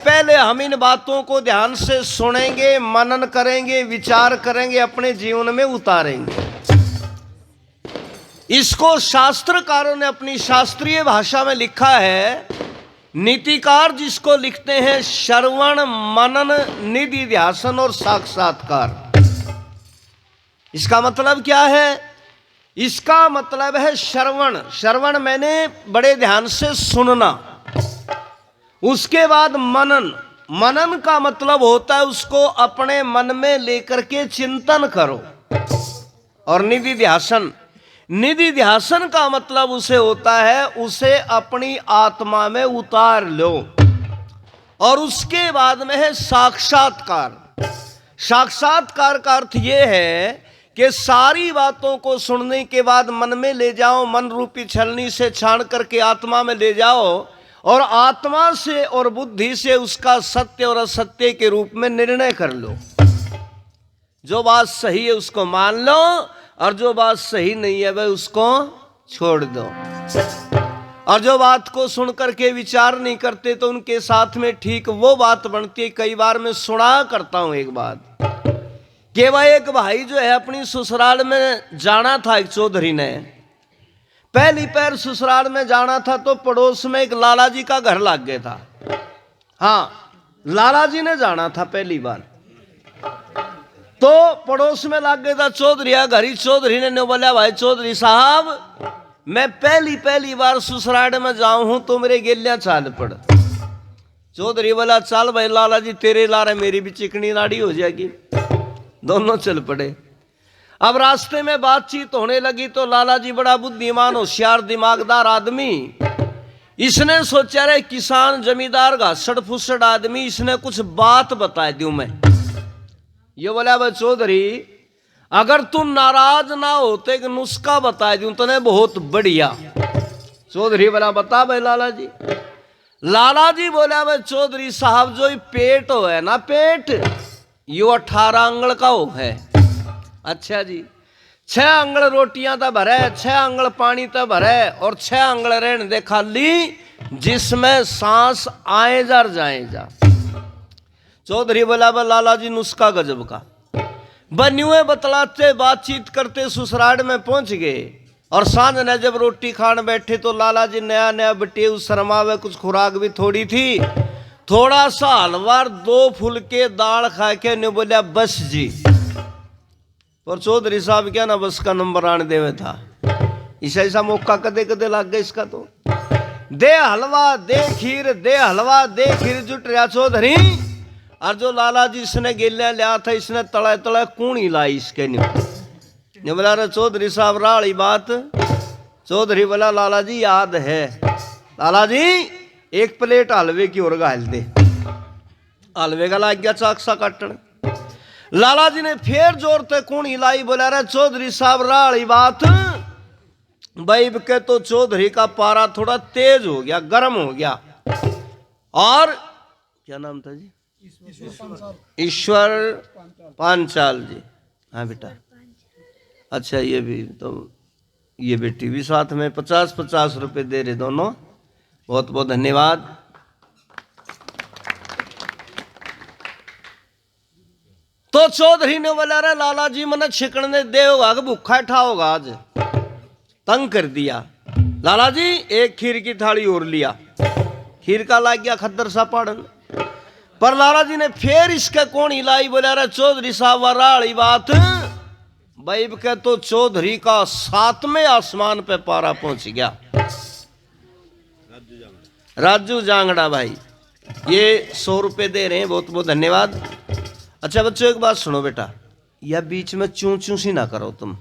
पहले हम इन बातों को ध्यान से सुनेंगे, मनन करेंगे, विचार करेंगे, अपने जीवन में उतारेंगे। इसको शास्त्रकारों ने अपनी शास्त्रीय भाषा में लिखा है, नीतिकार जिसको लिखते हैं श्रवण मनन निधि ध्यासन और साक्षात्कार। इसका मतलब क्या है? इसका मतलब है श्रवण। श्रवण मैंने बड़े ध्यान से सुनना। उसके बाद मनन। मनन का मतलब होता है उसको अपने मन में लेकर के चिंतन करो। और निधि ध्यासन। निधि ध्यासन का मतलब उसे होता है उसे अपनी आत्मा में उतार लो। और उसके बाद में है साक्षात्कार। साक्षात्कार का अर्थ यह है कि सारी बातों को सुनने के बाद मन में ले जाओ, मन रूपी छलनी से छान करके आत्मा में ले जाओ और आत्मा से और बुद्धि से उसका सत्य और असत्य के रूप में निर्णय कर लो। जो बात सही है उसको मान लो और जो बात सही नहीं है वह उसको छोड़ दो। और जो बात को सुन करके विचार नहीं करते तो उनके साथ में ठीक वो बात बनती है। कई बार मैं सुना करता हूं एक बात कि वह एक भाई जो है अपनी ससुराल में जाना था। एक चौधरी ने पहली पैर ससुराल में जाना था तो पड़ोस में एक लाला जी का घर लग गया था। हाँ, लाला जी ने जाना था पहली बार तो पड़ोस में लग गया था चौधरी घर ही। चौधरी ने बोला, भाई चौधरी साहब मैं पहली बार ससुराल में जाऊं हूं तो मेरे गेलियां चाल पड़। चौधरी बोला, चल भाई लाला जी तेरे लारे मेरी भी चिकनी नाड़ी हो जाएगी। दोनों चल पड़े। अब रास्ते में बातचीत होने लगी तो लाला जी बड़ा बुद्धिमान होशियार दिमागदार आदमी। इसने सोचा रे किसान जमींदार घासड़ फुसड़ आदमी, इसने कुछ बात बता दूं मैं। ये बोला, भाई चौधरी अगर तू नाराज ना होते एक नुस्खा बता दूं तने बहुत बढ़िया। चौधरी बोला, बता भाई लाला जी। लाला जी बोला, भाई चौधरी साहब जो पेट हो है ना, पेट यो 18 अंगल का हो है। अच्छा जी, 6 अंगल रोटियां तो भरे, 6 अंगल पानी तो भरे और 6 अंगल रहने दे खाली जिसमें सांस आए जा जाए जा। चौधरी बोला, लाला जी नुस्खा गजब का। बन्युए बतलाते बातचीत करते ससुराल में पहुंच गए और सांझ ने जब रोटी खान बैठे तो लाला जी नया नया बटे उस शर्मावे, कुछ खुराक भी थोड़ी थी, थोड़ा सा हलवा 2 फुलके दाल खा के ने बोला बस जी। और चौधरी साहब क्या ना बस का नंबर आने देवे था। ऐसा मौका कदे कदे लग गया इसका तो। दे हलवा दे खीर, दे हलवा दे खीर जुट रहा चौधरी। और जो लाला जी इसने गेलिया लिया था इसने तड़ा तड़ा कूणी लाई इसके ने बोला, रे चौधरी साहब राड़ी बात। चौधरी बोला, लाला जी याद है। लाला जी 1 प्लेट हलवे की और गाल दे। हलवे का लग गया चाकसा काटन। लाला जी ने फिर जोर से कूणी लाई। बोला, रे चौधरी साहब राड़ी बात। भाई के तो चौधरी का पारा थोड़ा तेज हो गया, गर्म हो गया। और क्या नाम था जी? ईश्वर पांचाल जी। हाँ बेटा, अच्छा ये भी तो ये बेटी भी साथ में 50-50 रुपए दे रहे दोनों। बहुत बहुत धन्यवाद। तो चौधरी ने बोला, रे लाला जी मने छिकने दे होगा कि भूखा ठा होगा आज, तंग कर दिया। लाला जी 1 खीर की थाली और लिया। खीर का लग गया खद्दर सा पाड़न। पर लाला जी ने फिर इसके कौन हिलाई। बोला, रे चौधरी साहब राड़ी बात। भाई के तो चौधरी का 7वें आसमान पे पारा पहुंच गया। राजू जांगड़ा भाई ये 100 रुपए दे रहे हैं, बहुत बहुत धन्यवाद। अच्छा बच्चों एक बात सुनो बेटा, यह बीच में चूं चूं सी ना करो तुम,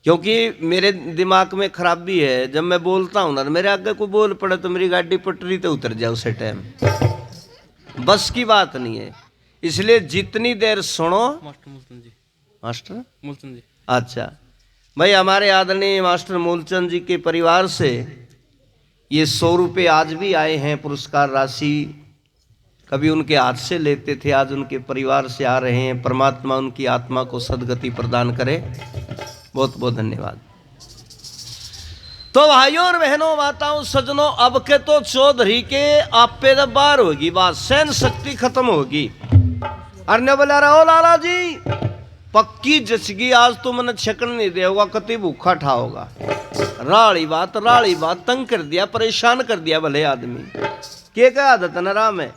क्योंकि मेरे दिमाग में खराबी है। जब मैं बोलता हूं ना मेरे आगे कोई बोल पड़े तो मेरी गाड़ी पटरी तो उतर जाए उसे टाइम। बस की बात नहीं है, इसलिए जितनी देर सुनो। मास्टर मूलचंद जी। अच्छा भाई, हमारे आदरणीय मास्टर मूलचंद जी के परिवार से ये 100 रुपये आज भी आए हैं पुरस्कार राशि। कभी उनके हाथ से लेते थे, आज उनके परिवार से आ रहे हैं। परमात्मा उनकी आत्मा को सद्गति प्रदान करे। बहुत बहुत धन्यवाद। तो भाइयों और बहनों, माताओं, सज्जनों, अब के तो चौधरी के आपे जब बार होगी बात, सहन शक्ति खत्म होगी। अरे बोला रहो लाला जी, पक्की जचगी आज तो मैंने छकन नहीं दे होगा, कति भूखा ठाओगा। राड़ी बात तंग कर दिया, परेशान कर दिया भले आदमी के क्या आदत न राम है।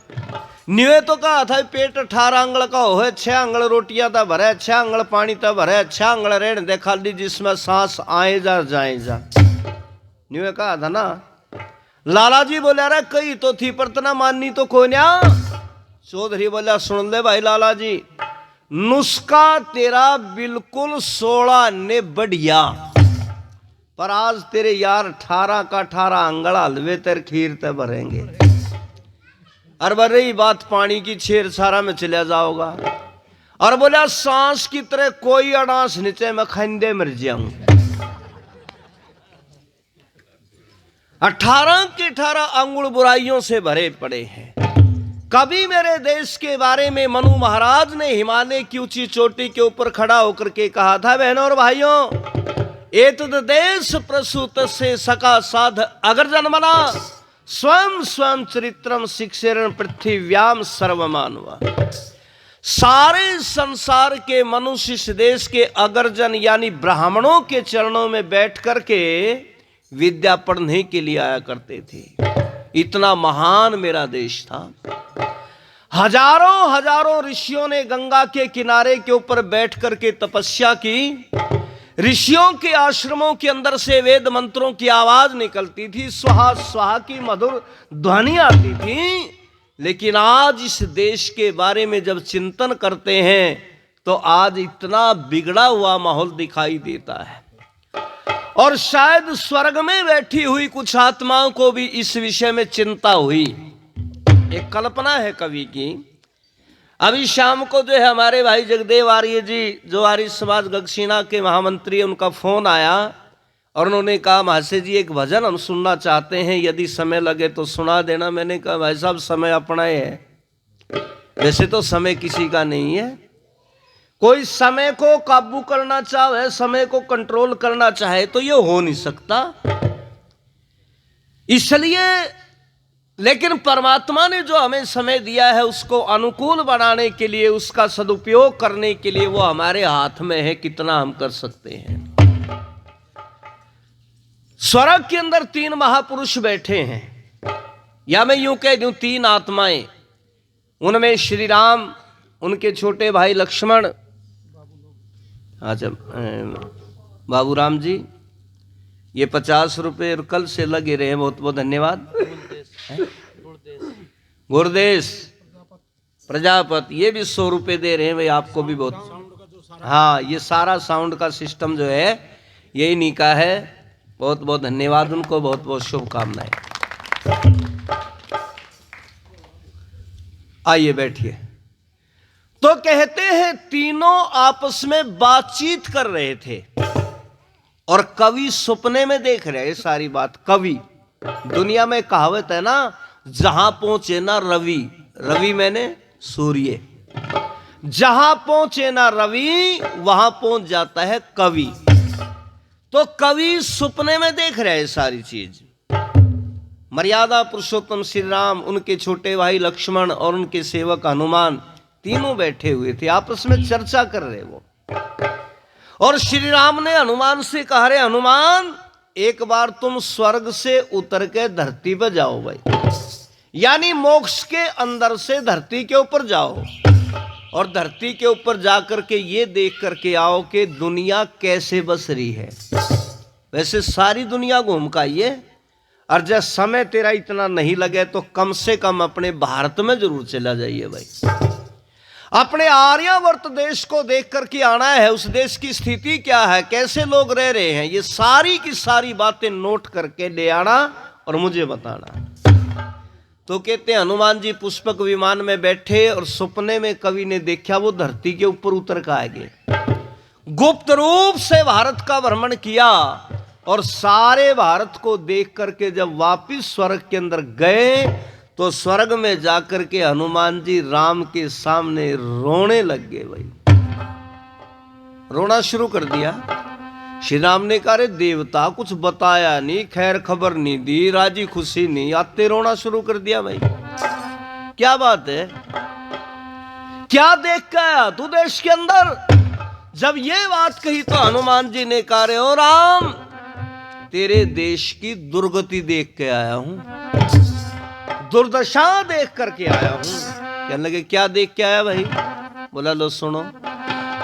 न्यूए तो कहा था पेट 18 अंगल का हो, 6 अंगल रोटियां था भरे, 6 अंगल पानी था भरे, 6 अंगल रेण दे खाली जिसमें सांस आए जा जाए जा। न्यूए कहा था ना। लाला जी बोले अरे कही तो थी पर तना माननी तो कोई ना। चौधरी बोला सुन ले भाई लाला जी, नुस्खा तेरा बिल्कुल 16 ने बढ़िया, पर आज तेरे यार 18 का 18 अंगल हलवे तेरे खीर ते भरेंगे। और बर रही बात पानी की, छेर छारा में चला जाओगा। और बोला सांस की तरह कोई अड़ांस नीचे मैं खंडे मर जाऊं। 18 के 18 अंगुल बुराइयों से भरे पड़े हैं। कभी मेरे देश के बारे में मनु महाराज ने हिमालय की ऊंची चोटी के ऊपर खड़ा होकर के कहा था, बहनों और भाइयों, एतद देश प्रसूत से सका साध अगर जन्मना स्वयं स्वयं चरित्रम शिक्षेरण पृथ्व्याम सर्वमानवा। सारे संसार के मनुष्य इस देश के अगरजन यानी ब्राह्मणों के चरणों में बैठ करके विद्या पढ़ने के लिए आया करते थे। इतना महान मेरा देश था। हजारों हजारों ऋषियों ने गंगा के किनारे के ऊपर बैठ करके तपस्या की। ऋषियों के आश्रमों के अंदर से वेद मंत्रों की आवाज निकलती थी, स्वाहा स्वाहा की मधुर ध्वनि आती थी। लेकिन आज इस देश के बारे में जब चिंतन करते हैं तो आज इतना बिगड़ा हुआ माहौल दिखाई देता है। और शायद स्वर्ग में बैठी हुई कुछ आत्माओं को भी इस विषय में चिंता हुई। एक कल्पना है कवि की। अभी शाम को जो है हमारे भाई जगदेव आर्य जी, जो आर्य समाज गगसीना के महामंत्री, उनका फोन आया और उन्होंने कहा महाशय जी एक भजन हम सुनना चाहते हैं, यदि समय लगे तो सुना देना। मैंने कहा भाई साहब समय अपना ही है, वैसे तो समय किसी का नहीं है। कोई समय को काबू करना चाहे, समय को कंट्रोल करना चाहे तो ये हो नहीं सकता। इसलिए लेकिन परमात्मा ने जो हमें समय दिया है उसको अनुकूल बनाने के लिए, उसका सदुपयोग करने के लिए वो हमारे हाथ में है, कितना हम कर सकते हैं। स्वर्ग के अंदर 3 महापुरुष बैठे हैं, या मैं यूं कह दूं 3 आत्माएं। उनमें श्री राम, उनके छोटे भाई लक्ष्मण, अच्छा बाबू राम जी, ये 50 रुपये कल से लगे रहे, बहुत बहुत धन्यवाद। गुरदेश प्रजापति ये भी 100 रुपये दे रहे हैं भाई, आपको भी बहुत। हाँ, ये सारा साउंड का सिस्टम जो है यही नहीं का है, बहुत बहुत धन्यवाद उनको, बहुत बहुत शुभकामनाएं। आइए बैठिए। तो कहते हैं तीनों आपस में बातचीत कर रहे थे और कवि सपने में देख रहे हैं सारी बात। कवि, दुनिया में कहावत है ना, जहां पहुंचे ना रवि, रवि मैंने सूर्य, जहां पहुंचे ना रवि वहां पहुंच जाता है कवि। तो कवि सपने में देख रहे हैं सारी चीज। मर्यादा पुरुषोत्तम श्री राम, उनके छोटे भाई लक्ष्मण और उनके सेवक हनुमान, तीनों बैठे हुए थे, आपस में चर्चा कर रहे वो। और श्री राम ने हनुमान से कहा, रे हनुमान एक बार तुम स्वर्ग से उतर के धरती पर जाओ भाई, यानी मोक्ष के अंदर से धरती के ऊपर जाओ और धरती के ऊपर जाकर के ये देख करके आओ कि दुनिया कैसे बस रही है। वैसे सारी दुनिया घूम का ये, और जब समय तेरा इतना नहीं लगे तो कम से कम अपने भारत में जरूर चला जाइए भाई। अपने आर्यावर्त देश को देख करके आना है, उस देश की स्थिति क्या है, कैसे लोग रह रहे हैं, ये सारी की सारी बातें नोट करके ले आना और मुझे बताना। तो कहते हैं हनुमान जी पुष्पक विमान में बैठे और सपने में कवि ने देखा वो धरती के ऊपर उतर कर आ गए। गुप्त रूप से भारत का भ्रमण किया और सारे भारत को देख करके जब वापिस स्वर्ग के अंदर गए तो स्वर्ग में जाकर के हनुमान जी राम के सामने रोने लग गए भाई, रोना शुरू कर दिया। श्री राम ने कहा, रे देवता कुछ बताया नहीं, खैर खबर नहीं दी, राजी खुशी नहीं, आते रोना शुरू कर दिया। भाई क्या बात है, क्या देख के आया तू देश के अंदर? जब ये बात कही तो हनुमान जी ने कहा, रे ओ राम, तेरे देश की दुर्गति देख के आया हूं, दुर्दशा देख करके आया हूं। कहने लगे, क्या देख के आया भाई? बोला, लो सुनो,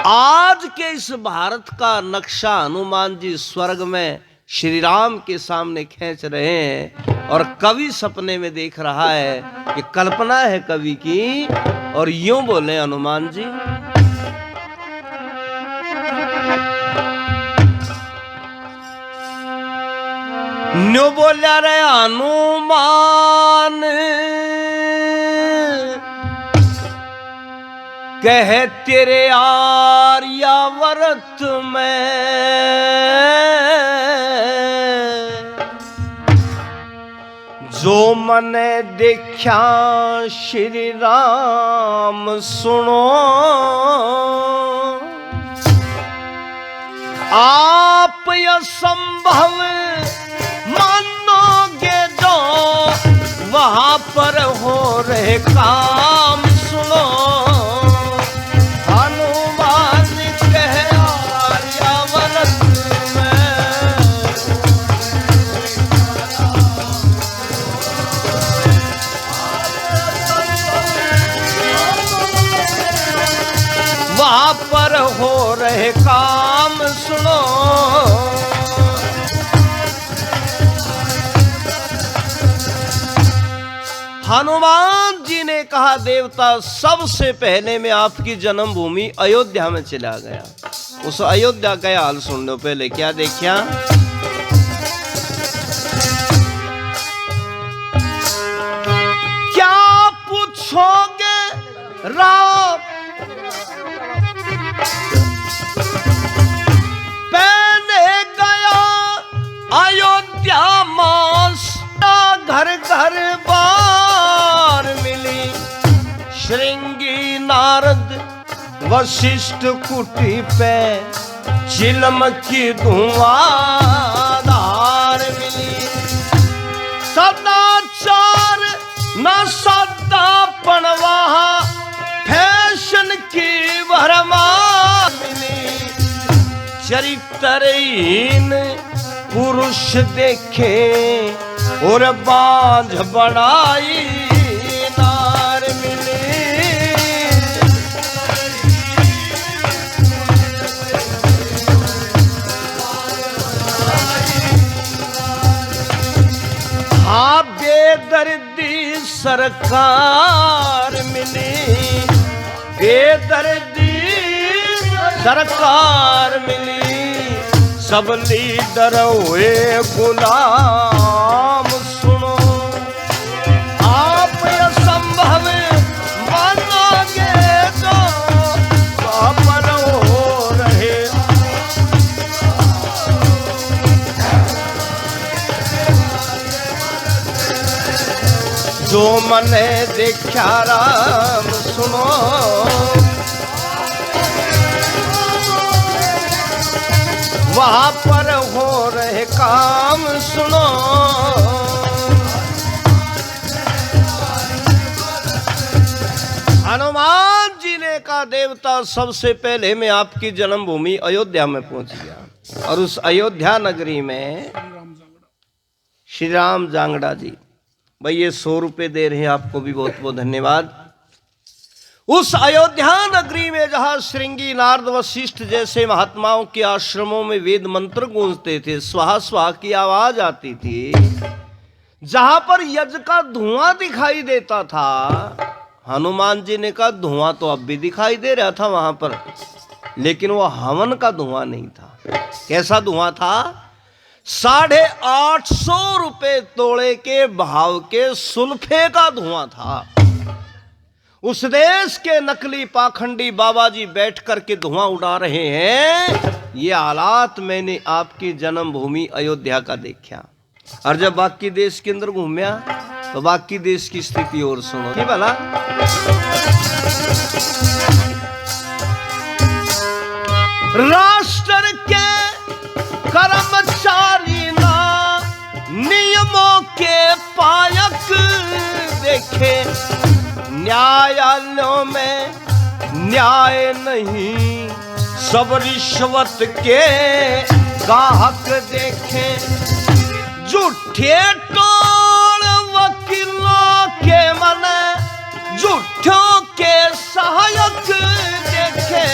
आज के इस भारत का नक्शा हनुमान जी स्वर्ग में श्री राम के सामने खींच रहे हैं और कवि सपने में देख रहा है। ये कल्पना है कवि की। और यूं बोले हनुमान जी, न्यू बोलिया रे हनुमान, कह तेरे आर्यावर्त में जो मने देखा श्री राम सुनो, आप असंभव मानोगे जो वहां पर हो रहे काम सुनो। हनुमान कह आर्यावर्त में वहां पर हो रहे काम सुनो। हनुमान जी ने कहा, देवता सबसे पहले मैं आपकी जन्मभूमि अयोध्या में चला गया। उस अयोध्या का हाल सुन लो पहले। क्या देखा? क्या पूछोगे राम, पहले गया अयोध्या मास, घर घर बार मिली श्रृंगी नारद वशिष्ठ कुटी पे चिलम की धुआंधार मिली। सदाचार न सदा पणवाहा फैशन की भरमार मिली। चरित्रहीन पुरुष देखे और बांझ बनाई नार मिली। हाँ बेदर्दी सरकार मिली, बेदर्दी सरकार मिली। सब लीडर हुए गुलाम सुनो, आप असंभव मानोगे तो पर हो रहे। जो मने देखा राम सुनो, वहां पर हो रहे काम सुनो। हनुमान जी ने कहा, देवता सबसे पहले मैं आपकी जन्मभूमि अयोध्या में पहुंच गया। और उस अयोध्या नगरी में श्री राम जांगड़ा जी, भाई ये 100 रुपए दे रहे हैं आपको भी, बहुत बहुत धन्यवाद। उस अयोध्या नगरी में जहां श्रृंगी नारद वशिष्ठ जैसे महात्माओं के आश्रमों में वेद मंत्र गूंजते थे, स्वाहा स्वाहा की आवाज आती थी, जहां पर यज्ञ का धुआं दिखाई देता था, हनुमान जी ने कहा धुआं तो अब भी दिखाई दे रहा था वहां पर, लेकिन वो हवन का धुआं नहीं था। कैसा धुआं था? 850 रुपए तोड़े के भाव के सुल्फे का धुआं था। उस देश के नकली पाखंडी बाबा जी बैठ करके धुआं उड़ा रहे हैं। ये हालात मैंने आपकी जन्मभूमि अयोध्या का देखा। और जब बाकी देश के अंदर घूमया तो बाकी देश की स्थिति और सुनो कि भला। राष्ट्र के कर्मचारी ना नियमों के पायक देखे, न्यायालयों में न्याय नहीं, सब रिश्वत के गाहक देखे। झूठे टोल वकीलों के मन, झूठों के सहायक देखे,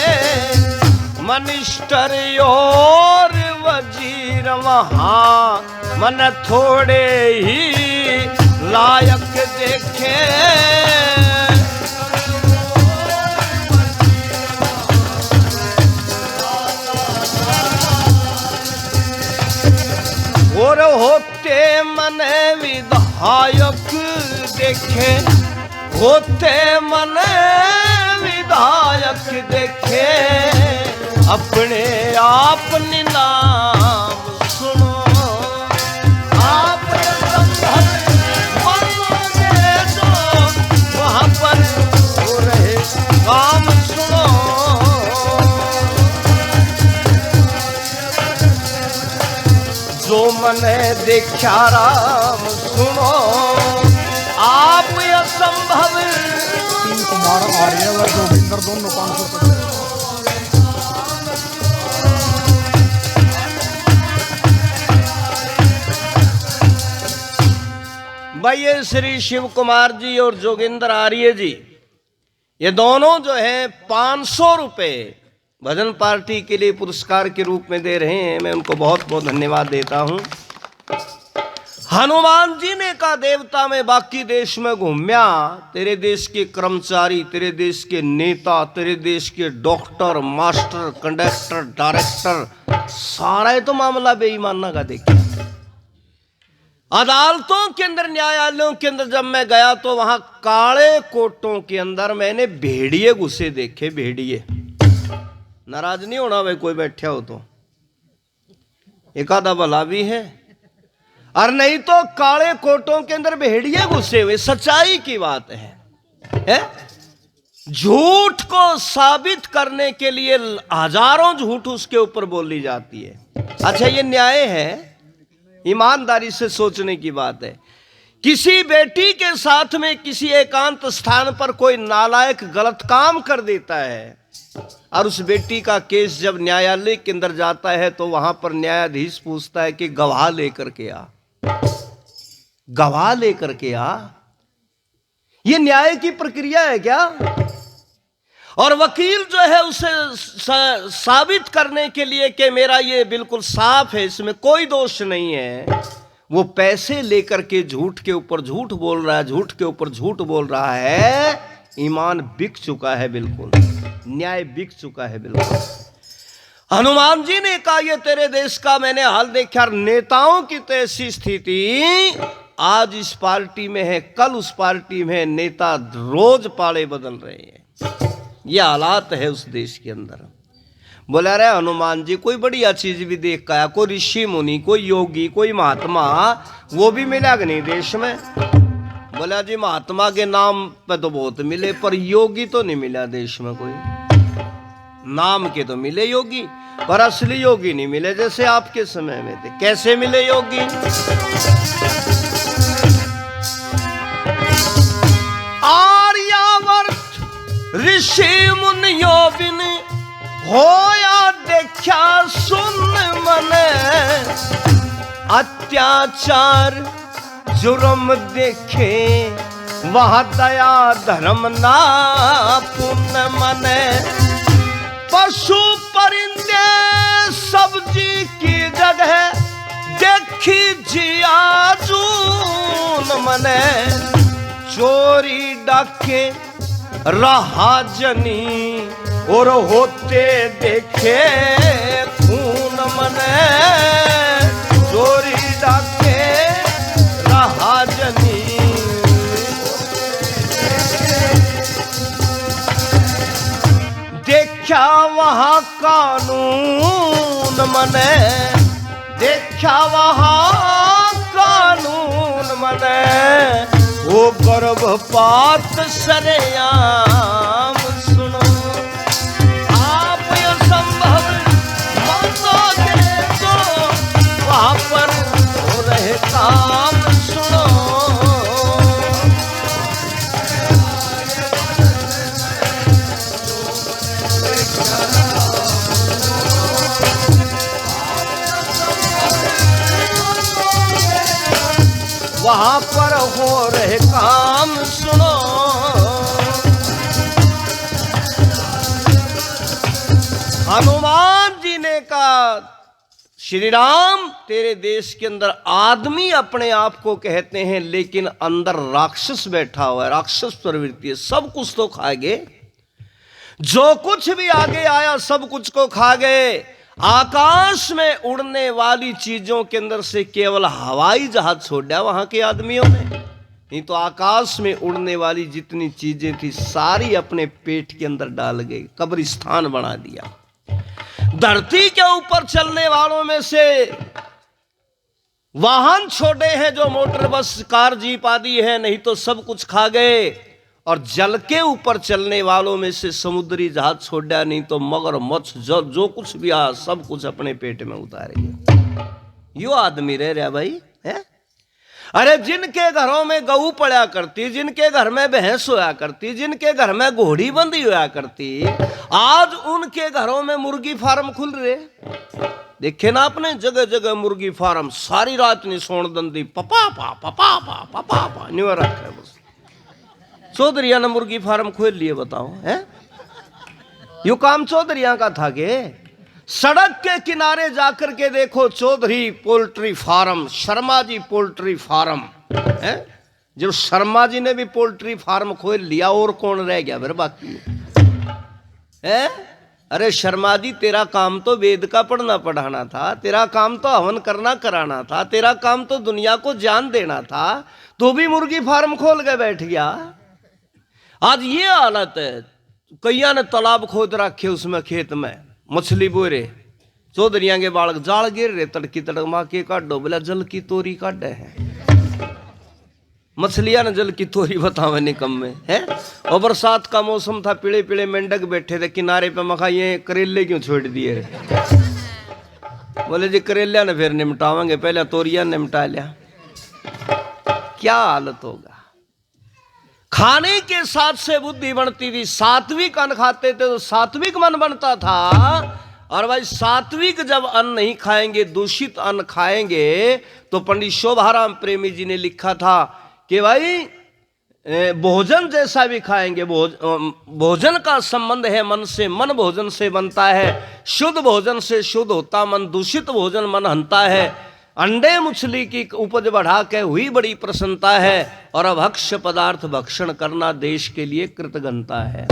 मिनिस्टर और वजीर वहां मन थोड़े ही लायक देखे। और होते मन विधायक देखे, होते मन विधायक देखे, अपने आप नीलाम सुनो, आप वहां पर हो रहे काम सुनो। जो मने देखा राम सुनो, आप असंभव। कुमार आर्य व जोगिंदर दोनों 500। भाई ये श्री शिव कुमार जी और जोगिंदर आर्य जी, ये दोनों जो है 500 रुपए भजन पार्टी के लिए पुरस्कार के रूप में दे रहे हैं। मैं उनको बहुत बहुत धन्यवाद देता हूं। हनुमान जी ने कहा, देवता में बाकी देश में घूमया, तेरे देश के कर्मचारी, तेरे देश के नेता, तेरे देश के डॉक्टर, मास्टर, कंडक्टर, डायरेक्टर, सारा तो मामला बेईमाना का देखिए। अदालतों के अंदर, न्यायालयों के अंदर जब मैं गया तो वहां काले कोटों के अंदर मैंने भेड़िए घुसे देखे। भेड़िए, नाराज नहीं होना भाई कोई बैठा हो तो, एक आधा भला भी है, और नहीं तो काले कोटों के अंदर भेड़िए घुसे हुए। सच्चाई की बात है? झूठ को साबित करने के लिए हजारों झूठ उसके ऊपर बोली जाती है। अच्छा, ये न्याय है? ईमानदारी से सोचने की बात है। किसी बेटी के साथ में किसी एकांत स्थान पर कोई नालायक गलत काम कर देता है, और उस बेटी का केस जब न्यायालय के अंदर जाता है तो वहां पर न्यायाधीश पूछता है कि गवाह लेकर के आ, गवाह लेकर के आ। ये न्याय की प्रक्रिया है क्या? और वकील जो है उसे साबित करने के लिए कि मेरा ये बिल्कुल साफ है, इसमें कोई दोष नहीं है, वो पैसे लेकर के झूठ के ऊपर झूठ बोल रहा है, झूठ के ऊपर झूठ बोल रहा है। ईमान बिक चुका है, बिल्कुल न्याय बिक चुका है बिल्कुल। हनुमान जी ने कहा, ये तेरे देश का मैंने हाल देखा, नेताओं की तो ऐसी स्थिति आज इस पार्टी में है, कल उस पार्टी में है, नेता रोज पाले बदल रहे हैं। ये हालात है उस देश के अंदर। बोला रहे हनुमान जी, कोई बढ़िया चीज भी देख का, कोई ऋषि मुनि, कोई योगी, कोई महात्मा, वो भी मिला कि नहीं देश में? बोला जी, महात्मा के नाम पे तो बहुत मिले, पर योगी तो नहीं मिला देश में कोई। नाम के तो मिले योगी, पर असली योगी नहीं मिले, जैसे आपके समय में थे। कैसे मिले योगी? आर्यावर्त ऋषि मुनियों बिन होया देखा सुन मने, अत्याचार जुर्म देखे वहां दया धर्म ना पुण्य मने। पशु परिंदे सब्जी की जगह देखी जिया जून मने, चोरी डाके रहा जनी और होते देखे खून मने। चोरी डाके रहा जनी, देखा वहां कानून मने, देखा वहां कानून मने। वो गर्भपात सरेआम सुनो, आप असंभव मानोगे तो वहां पर हो रहे काम सुनो। हनुमान जी ने कहा श्री राम तेरे देश के अंदर आदमी अपने आप को कहते हैं लेकिन अंदर राक्षस बैठा हुआ है, राक्षस प्रवृत्ति है, सब कुछ तो खा गए, जो कुछ भी आगे आया सब कुछ को खा गए। आकाश में उड़ने वाली चीजों के अंदर से केवल हवाई जहाज छोड़ा वहां के आदमियों ने, नहीं तो आकाश में उड़ने वाली जितनी चीजें थी सारी अपने पेट के अंदर डाल गई, कब्रिस्तान बना दिया। धरती के ऊपर चलने वालों में से वाहन छोटे हैं जो मोटर बस कार जीप आदि है, नहीं तो सब कुछ खा गए। और जल के ऊपर चलने वालों में से समुद्री जहाज छोड़ा, नहीं तो मगरमच्छ जो कुछ भी आ सब कुछ अपने पेट में उतारेंगे। यो आदमी रह रहा भाई है। अरे जिनके घरों में गऊ पड़ा करती, जिनके घर में भैंस होया करती, जिनके घर में घोड़ी बंधी होया करती, आज उनके घरों में मुर्गी फार्म खुल रहे। देखे ना अपने जगह जगह मुर्गी फार्म, सारी रात नहीं सोन दंदी, पपा पा पपा पा पपा पा नहीं रखा बस। चौधरिया ने मुर्गी फार्म खोल लिए, बताओ है। यो काम चौधरिया का था के? सड़क के किनारे जाकर के देखो Chaudhary poultry farm, Sharma ji poultry farm है। जब शर्मा जी ने भी पोल्ट्री फार्म खोल लिया और कौन रह गया फिर बाकी है। अरे शर्मा जी तेरा काम तो वेद का पढ़ना पढ़ाना था, तेरा काम तो हवन करना कराना था, तेरा काम तो दुनिया को जान देना था, तो भी मुर्गी फार्म खोल के बैठ गया। आज ये हालत है। कईया ने तालाब खोद रखे, उसमें खेत में मछली बोरे, चौधरिया के बालक जाल गिर रहे, तड़की तड़क माँ के काटो, बोला जल की तोरी काटे है। मछलियां ने जल की तोरी बतावे निकम्मे है। और बरसात का मौसम था, पीले पीले मेंढक बैठे थे किनारे पे, मखा ये करेले क्यों छोड़ दिए? बोले जी करेलिया ने फिर निमटावेंगे, पहले तोरिया निमटा लिया। क्या हालत होगा। खाने के साथ से बुद्धि बनती थी। सात्विक अन्न खाते थे तो सात्विक मन बनता था। और भाई सात्विक जब अन्न नहीं खाएंगे, दूषित अन्न खाएंगे, तो पंडित शोभाराम प्रेमी जी ने लिखा था कि भाई भोजन जैसा भी खाएंगे, भोजन का संबंध है मन से, मन भोजन से बनता है, शुद्ध भोजन से शुद्ध होता मन, दूषित भोजन मन हंता है। अंडे मछली की उपज बढ़ा के हुई बड़ी प्रसन्नता है, और अभक्ष्य पदार्थ भक्षण करना देश के लिए कृतघ्नता है।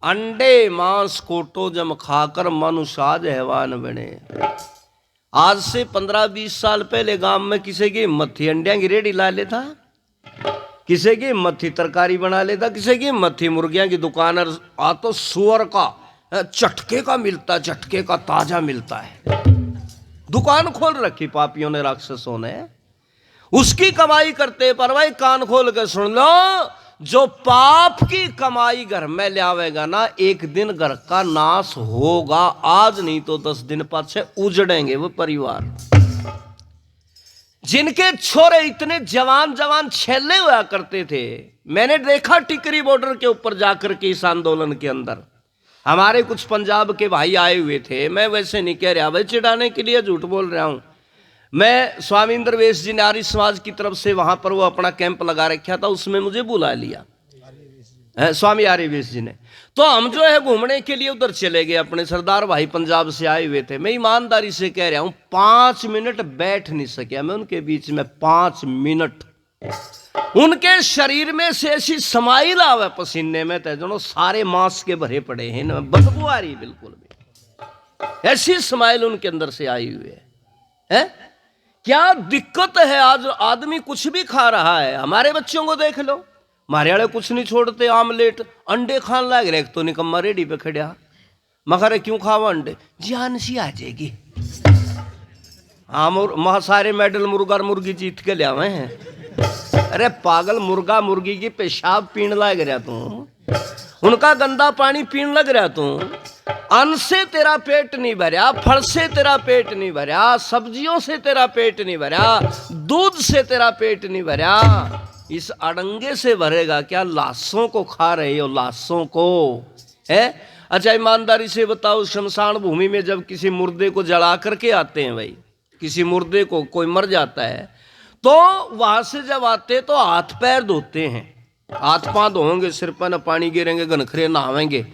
अंडे मांस कोटो जम खाकर मनुष्य आज हैवान बने। आज से 15-20 साल पहले गांव में किसी की हिम्मत थी अंडिया की रेडी ला लेता, किसी की हिम्मत थी तरकारी बना लेता, किसी की हिम्मत थी मुर्गियां की दुकान, आ तो सुअर का चटके का मिलता, चटके का ताजा मिलता है। दुकान खोल रखी पापियों ने, राक्षसों ने, उसकी कमाई करते। पर भाई कान खोल के सुन लो, जो पाप की कमाई घर में ले आवेगा ना, एक दिन घर का नाश होगा। आज नहीं तो 10 दिन पाछे उजड़ेंगे वो परिवार। जिनके छोरे इतने जवान जवान छेले हुआ करते थे, मैंने देखा टिकरी बॉर्डर के ऊपर जाकर के इस आंदोलन के अंदर हमारे कुछ पंजाब के भाई आए हुए थे। मैं वैसे नहीं कह रहा भाई चिढ़ाने के लिए, झूठ बोल रहा हूं मैं। स्वामी इंद्रवेश जी ने आर्य समाज की तरफ से वहां पर वो अपना कैंप लगा रखा था, उसमें मुझे बुला लिया स्वामी आर्यवेश जी ने। तो हम जो है घूमने के लिए उधर चले गए, अपने सरदार भाई पंजाब से आए हुए थे। मैं ईमानदारी से कह रहा हूं 5 मिनट बैठ नहीं सकिया मैं उनके बीच में, 5 मिनट। उनके शरीर में से ऐसी समाइल आवे पसीने में, तो सारे मांस के भरे पड़े हैं, बदबू आ रही बिल्कुल भी, ऐसी समाइल उनके अंदर से आई हुई है। क्या दिक्कत है। आज आदमी कुछ भी खा रहा है। हमारे बच्चों को देख लो, हमारे वाले कुछ नहीं छोड़ते, आमलेट अंडे खान लग रहे। तो निकम्मा रेडी पे खड़ा, मगर क्यों खावा अंडे, जान सी आ जाएगी। हाँ सारे मेडल मुर्गा मुर्गी जीत के ले आवे हैं। अरे पागल, मुर्गा मुर्गी की पेशाब पीने लग रहा तू, उनका गंदा पानी पीने लग रहा तू। अन्न से तेरा पेट नहीं भरा, फल से तेरा पेट नहीं भरा, सब्जियों से तेरा पेट नहीं भरा, दूध से तेरा पेट नहीं भरा, इस अड़ंगे से भरेगा क्या? लाशों को खा रहे हो, लाशों को है। अच्छा ईमानदारी से बताओ, शमशान भूमि में जब किसी मुर्दे को जला करके आते हैं भाई, किसी मुर्दे को कोई मर जाता है, तो वहां से जब आते तो हाथ पैर धोते हैं, हाथ पांव धोएंगे, सिर पर न पानी गिरेंगे, घनखरे नहावेंगे।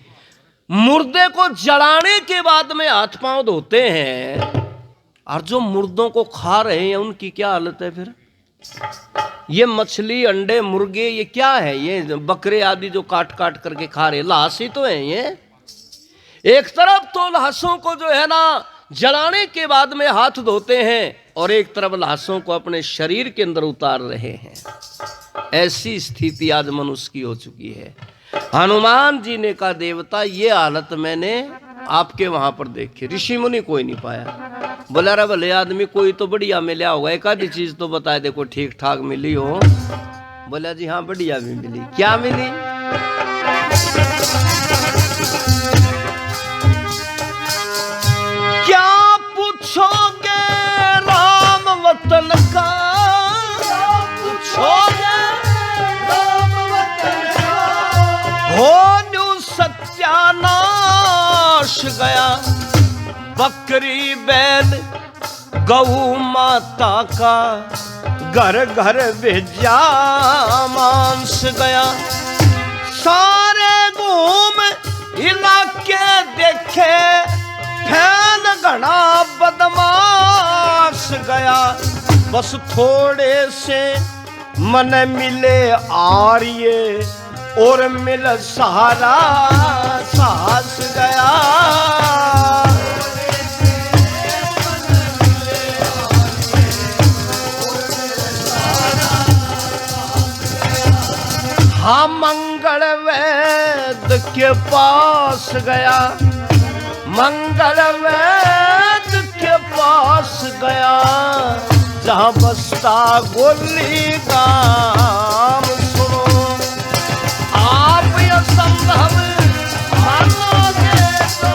मुर्दे को जलाने के बाद में हाथ पांव धोते हैं। और जो मुर्दों को खा रहे हैं उनकी क्या हालत है फिर? ये मछली, अंडे, मुर्गे, ये क्या है? ये बकरे आदि जो काट काट करके खा रहे, लाश ही तो है ये। एक तरफ तो लाशों को जो है ना जलाने के बाद में हाथ धोते हैं, और एक तरफ लाशों को अपने शरीर के अंदर उतार रहे हैं। ऐसी स्थिति आज मनुष्य की हो चुकी है। हनुमान जी ने कहा, देवता ये हालत मैंने आपके वहां पर देखी, ऋषि मुनि कोई नहीं पाया। बोला रे भले आदमी, कोई तो बढ़िया मिला होगा, एक आधी चीज तो बताए दे, कोई ठीक ठाक मिली हो। बोला जी हाँ बढ़िया भी मिली। क्या मिली? क्या पूछोगे राम वतन का, पूछोगे राम वतन का, हो न्यू सत्यानाश गया, बकरी बैल गऊ माता का, घर घर भेजा मांस गया। सारे घूम इलाके देखे, फैल घना बदमाश गया, बस थोड़े से मन मिले आर्य, और मिल सहारा साहस गया। हाँ मंगल वैद के पास गया, मंगल वैद के पास गया, जहाँ बसता गोली गाम। सुनो आप ये संभव मानोगे तो,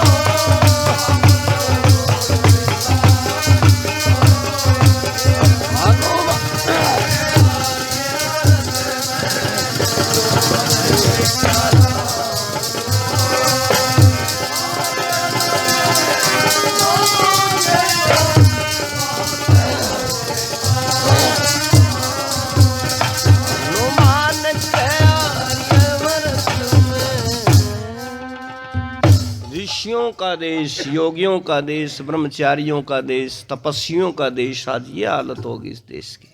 ऋषियों का देश, योगियों का देश, ब्रह्मचारियों का देश, तपस्वियों का देश, आज ये हालत होगी इस देश की।